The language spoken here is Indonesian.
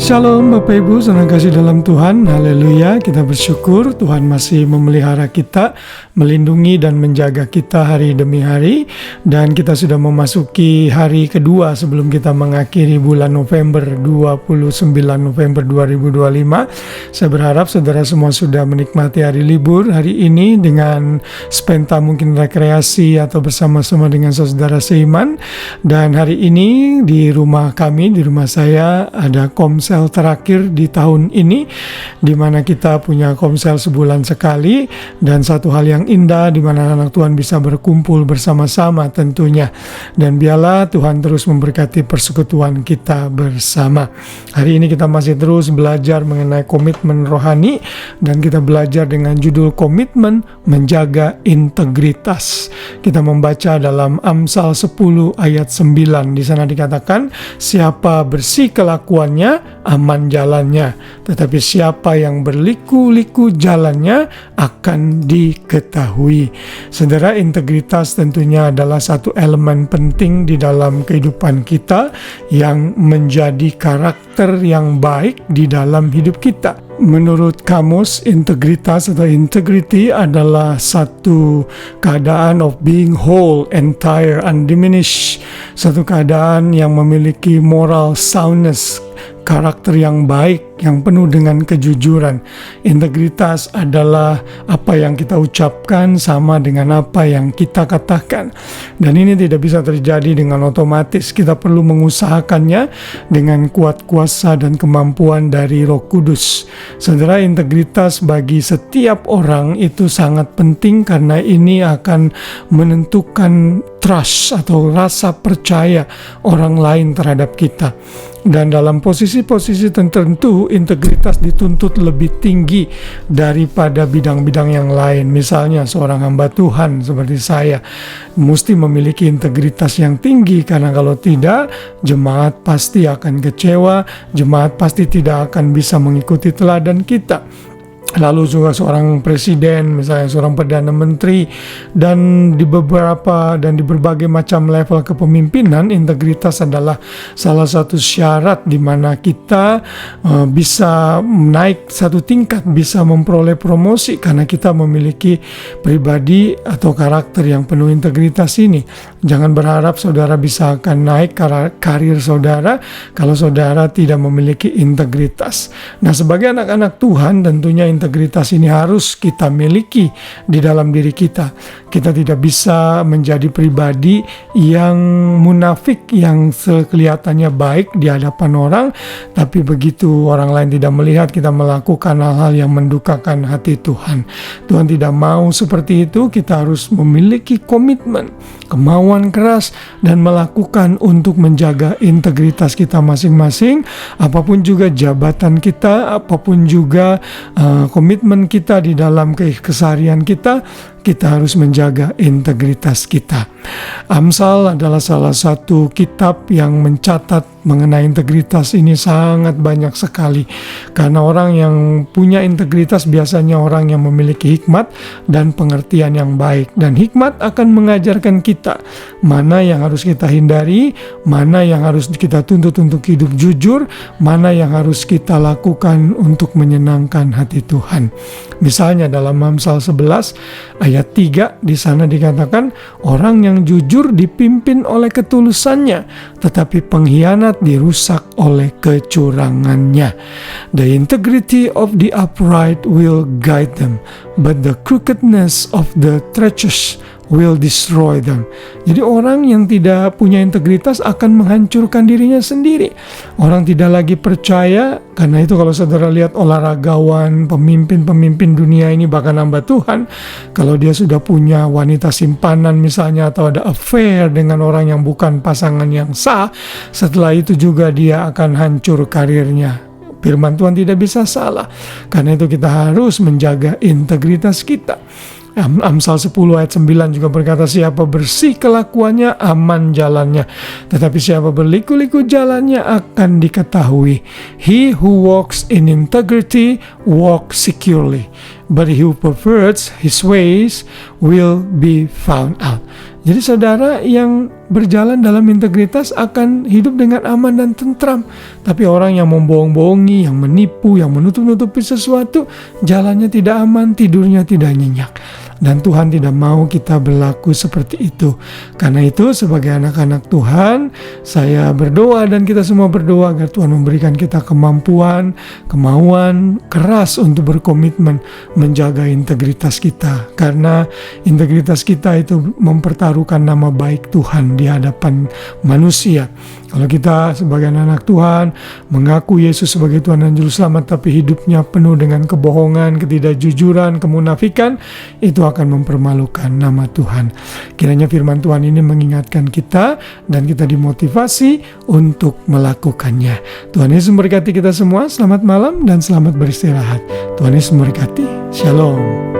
Shalom Bapak Ibu, senang kasih dalam Tuhan, haleluya. Kita bersyukur Tuhan masih memelihara kita, melindungi dan menjaga kita hari demi hari. Dan kita sudah memasuki hari kedua sebelum kita mengakhiri bulan November, 29 November 2025. Saya berharap saudara semua sudah menikmati hari libur hari ini dengan spend time mungkin rekreasi atau bersama-sama dengan saudara seiman. Dan hari ini di rumah kami, di rumah saya ada komsel terakhir di tahun ini, di mana kita punya komsel sebulan sekali, dan satu hal yang indah di mana anak Tuhan bisa berkumpul bersama-sama tentunya. Dan biarlah Tuhan terus memberkati persekutuan kita bersama. Hari ini kita masih terus belajar mengenai komitmen rohani, dan kita belajar dengan judul komitmen menjaga integritas. Kita membaca dalam Amsal 10 ayat 9. Di sana dikatakan, siapa bersih kelakuannya, aman jalannya, tetapi siapa yang berliku-liku jalannya akan diketahui. Saudara, integritas tentunya adalah satu elemen penting di dalam kehidupan kita yang menjadi karakter yang baik di dalam hidup kita. Menurut kamus, integritas atau integrity adalah satu keadaan of being whole, entire, undiminished. Satu keadaan yang memiliki moral soundness, karakter yang baik, yang penuh dengan kejujuran. Integritas adalah apa yang kita ucapkan sama dengan apa yang kita katakan. Dan ini tidak bisa terjadi dengan otomatis. Kita perlu mengusahakannya dengan kuat kuasa dan kemampuan dari Roh Kudus. Saudara, integritas bagi setiap orang itu sangat penting karena ini akan menentukan trust atau rasa percaya orang lain terhadap kita. Dan dalam posisi-posisi tertentu, integritas dituntut lebih tinggi daripada bidang-bidang yang lain. Misalnya seorang hamba Tuhan seperti saya mesti memiliki integritas yang tinggi, karena kalau tidak, jemaat pasti akan kecewa, jemaat pasti tidak akan bisa mengikuti teladan kita. Lalu juga seorang presiden, misalnya seorang perdana menteri, dan di berbagai macam level kepemimpinan, integritas adalah salah satu syarat di mana kita bisa naik satu tingkat, bisa memperoleh promosi karena kita memiliki pribadi atau karakter yang penuh integritas ini. Jangan berharap saudara bisa akan naik karir saudara kalau saudara tidak memiliki integritas. Nah, sebagai anak-anak Tuhan, tentunya integritas ini harus kita miliki di dalam diri kita. Kita tidak bisa menjadi pribadi yang munafik, yang kelihatannya baik di hadapan orang, tapi begitu orang lain tidak melihat, kita melakukan hal-hal yang mendukakan hati Tuhan. Tuhan tidak mau seperti itu. Kita harus memiliki komitmen, kemauan keras, dan melakukan untuk menjaga integritas kita masing-masing. Apapun juga jabatan kita, apapun juga komitmen kita di dalam keseharian kita harus menjaga integritas kita. Amsal adalah salah satu kitab yang mencatat mengenai integritas ini sangat banyak sekali. Karena orang yang punya integritas biasanya orang yang memiliki hikmat dan pengertian yang baik. Dan hikmat akan mengajarkan kita mana yang harus kita hindari, mana yang harus kita tuntut untuk hidup jujur, mana yang harus kita lakukan untuk menyenangkan hati Tuhan. Misalnya dalam Amsal 11 ayat 3, di sana dikatakan, orang yang jujur dipimpin oleh ketulusannya, tetapi pengkhianat dirusak oleh kecurangannya. The integrity of the upright will guide them, but the crookedness of the treacherous will destroy them. Jadi orang yang tidak punya integritas akan menghancurkan dirinya sendiri. Orang tidak lagi percaya. Karena itu kalau saudara lihat olahragawan, pemimpin dunia ini, bahkan hamba Tuhan, kalau dia sudah punya wanita simpanan misalnya, atau ada affair dengan orang yang bukan pasangan yang sah, setelah itu juga dia akan hancur karirnya. Firman Tuhan tidak bisa salah. Karena itu kita harus menjaga integritas kita. Amsal 10 ayat 9 juga berkata, siapa bersih kelakuannya, aman jalannya, tetapi siapa berliku-liku jalannya akan diketahui. He who walks in integrity walks securely, but he who perverts his ways will be found out. Jadi saudara yang berjalan dalam integritas akan hidup dengan aman dan tentram. Tapi orang yang membohong-bohongi, yang menipu, yang menutup-nutupi sesuatu, jalannya tidak aman, tidurnya tidak nyenyak. Dan Tuhan tidak mau kita berlaku seperti itu. Karena itu sebagai anak-anak Tuhan, saya berdoa dan kita semua berdoa agar Tuhan memberikan kita kemampuan, kemauan keras untuk berkomitmen menjaga integritas kita. Karena integritas kita itu mempertaruhkan nama baik Tuhan di hadapan manusia. Kalau kita sebagai anak Tuhan mengaku Yesus sebagai Tuhan dan Juru Selamat, tapi hidupnya penuh dengan kebohongan, ketidakjujuran, kemunafikan, itu akan mempermalukan nama Tuhan. Kiranya firman Tuhan ini mengingatkan kita dan kita dimotivasi untuk melakukannya. Tuhan Yesus memberkati kita semua. Selamat malam dan selamat beristirahat. Tuhan Yesus memberkati. Shalom.